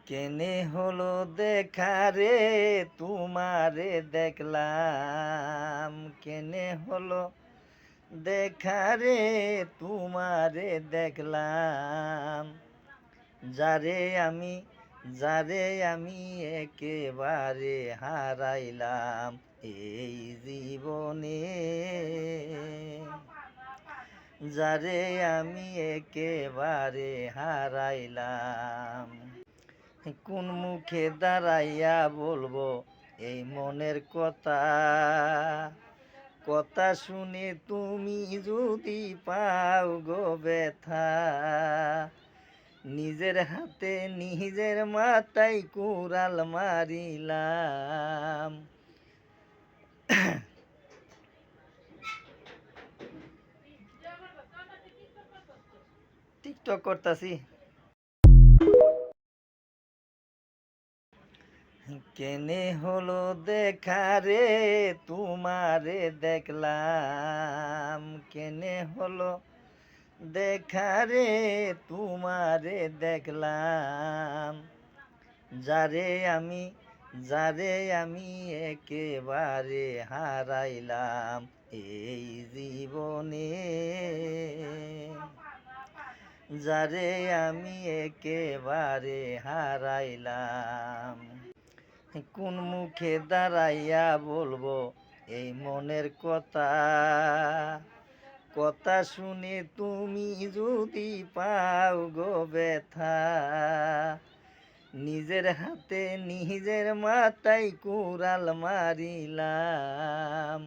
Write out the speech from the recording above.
কেনে হলো দেখা রে তোমারে দেখলাম, কেনে হলো দেখা রে তোমারে দেখলাম, যারে আমি যারে আমি একেবারে হারাইলাম এই জীবনে, যারে আমি একেবারে হারাইলাম। কোন মুখে দাঁড়াইয়া বলবো এই মনের কথা, কথা শুনে তুমি যদি পাও গো ব্যথা, নিজের হাতে নিজের মাথায় কুড়াল মারিলাম। টিকটক করতাছি। কেনে হলো দেখা রে তোমারে দেখলাম, কেনে হলো দেখা রে তোমারে দেখলাম, যারে আমি যারে আমি একেবারে হারাইলাম এই জীবনে, যারে আমি একেবারে হারাইলাম। কোন মুখে দাঁড়াইয়া বলবো এই মনের কথা, কথা শুনে তুমি যদি পাও গো ব্যথা, নিজের হাতে নিজের মাথায় কুড়াল মারিলাম।